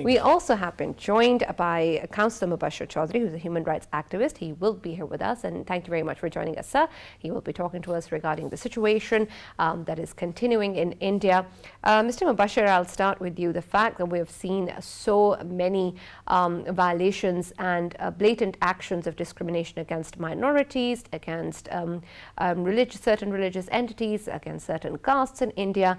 We also have been joined by Councillor Mubashir Chaudhry, who's a human rights activist. He will be here with us, and thank you very much for joining us, sir. He will be talking to us regarding the situation that is continuing in India. Mr. Mubashir, I'll start with you. The fact that we have seen so many violations and blatant actions of discrimination against minorities, against certain religious entities, against certain castes in India.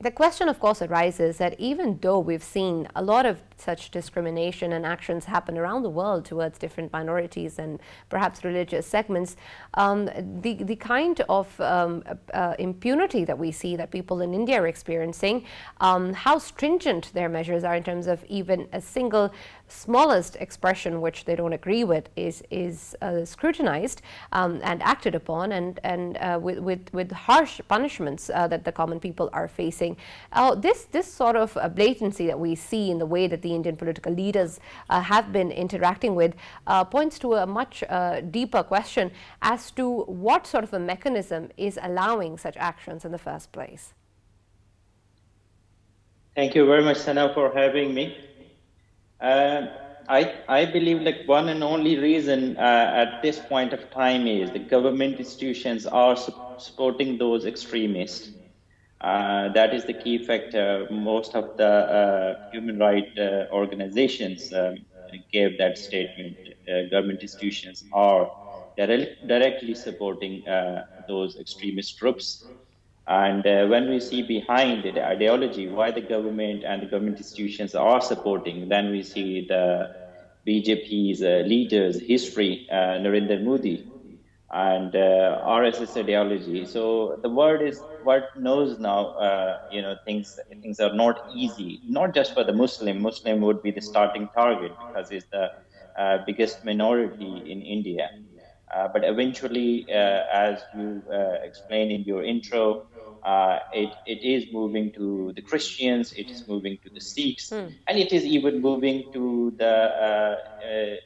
The question, of course, arises that even though we've seen a lot of such discrimination and actions happen around the world towards different minorities and perhaps religious segments, the kind of impunity that we see that people in India are experiencing, how stringent their measures are in terms of even a single smallest expression which they don't agree with is scrutinized and acted upon, and with harsh punishments that the common people are facing. This sort of blatancy that we see in the way that the Indian political leaders have been interacting with points to a much deeper question as to what sort of a mechanism is allowing such actions in the first place. Thank you very much, Sana, for having me. I believe like one and only reason at this point of time is the government institutions are supporting those extremists. That is the key factor. Most of the human rights organizations gave that statement. Government institutions are directly supporting those extremist groups. And when we see behind the ideology why the government and the government institutions are supporting, then we see the BJP's leaders' history, Narendra Modi, and RSS ideology. So the world knows now, things are not easy, not just for the Muslim. Muslim would be the starting target because it's the biggest minority in India. But eventually, as you explained in your intro, it is moving to the Christians, it is moving to the Sikhs, and it is even moving to the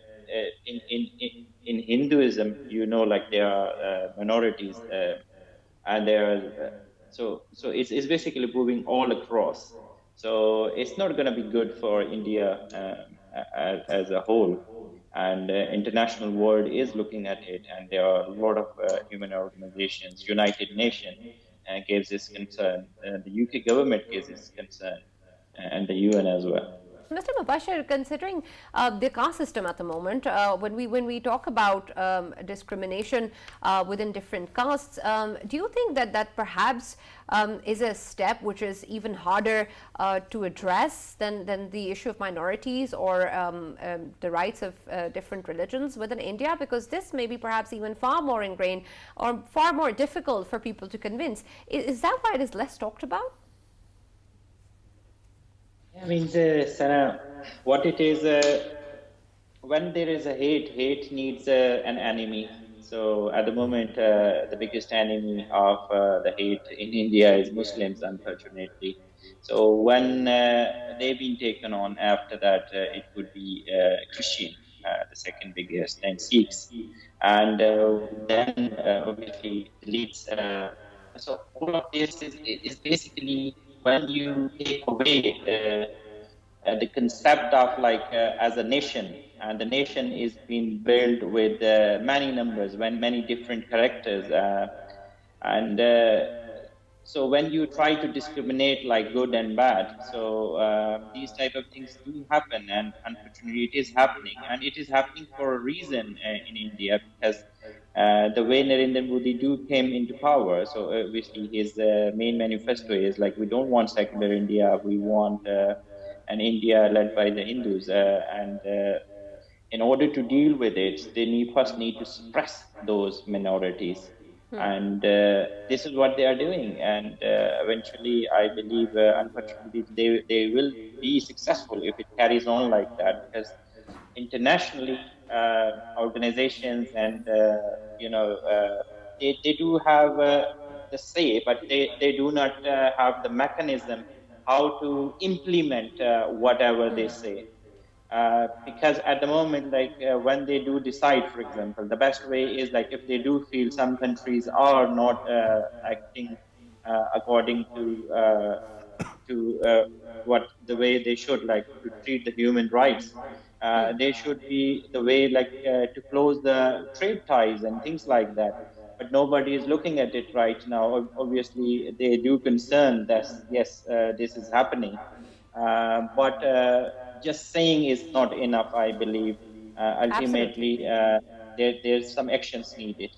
in Hinduism. Like there are minorities, and there are so it's basically moving all across. So it's not going to be good for India as a whole. And international world is looking at it, and there are a lot of human organizations. United Nations gives this concern, the UK government gives this concern, and the UN as well. Mr. Mubashir, considering the caste system at the moment, when we talk about discrimination within different castes, do you think that perhaps is a step which is even harder to address than the issue of minorities or the rights of different religions within India? Because this may be perhaps even far more ingrained or far more difficult for people to convince. Is that why it is less talked about? I mean, Sana, what it is, when there is a hate needs an enemy. So at the moment, the biggest enemy of the hate in India is Muslims, unfortunately. So when they've been taken on, after that, it would be Christian, the second biggest, then Sikhs. And then obviously Dalits. So all of this is basically when you take away the concept of as a nation, and the nation is being built with many numbers, many different characters, and so when you try to discriminate like good and bad, so these type of things do happen, and unfortunately it is happening, and it is happening for a reason in India, because the way Narendra Modi came into power, so obviously his main manifesto is like, we don't want secular India, we want an India led by the Hindus, and in order to deal with it, they first need to suppress those minorities. And this is what they are doing, and eventually I believe unfortunately they will be successful if it carries on like that, because internationally organizations and they do have the say, but they do not have the mechanism how to implement whatever they say. Because at the moment, when they do decide, for example, the best way is if they do feel some countries are not acting according to to what the way they should, like to treat the human rights. They should be the way, like to close the trade ties and things like that. But nobody is looking at it right now. Obviously, they do concern that yes, this is happening, but just saying is not enough, I believe. Absolutely. Ultimately, there's some actions needed.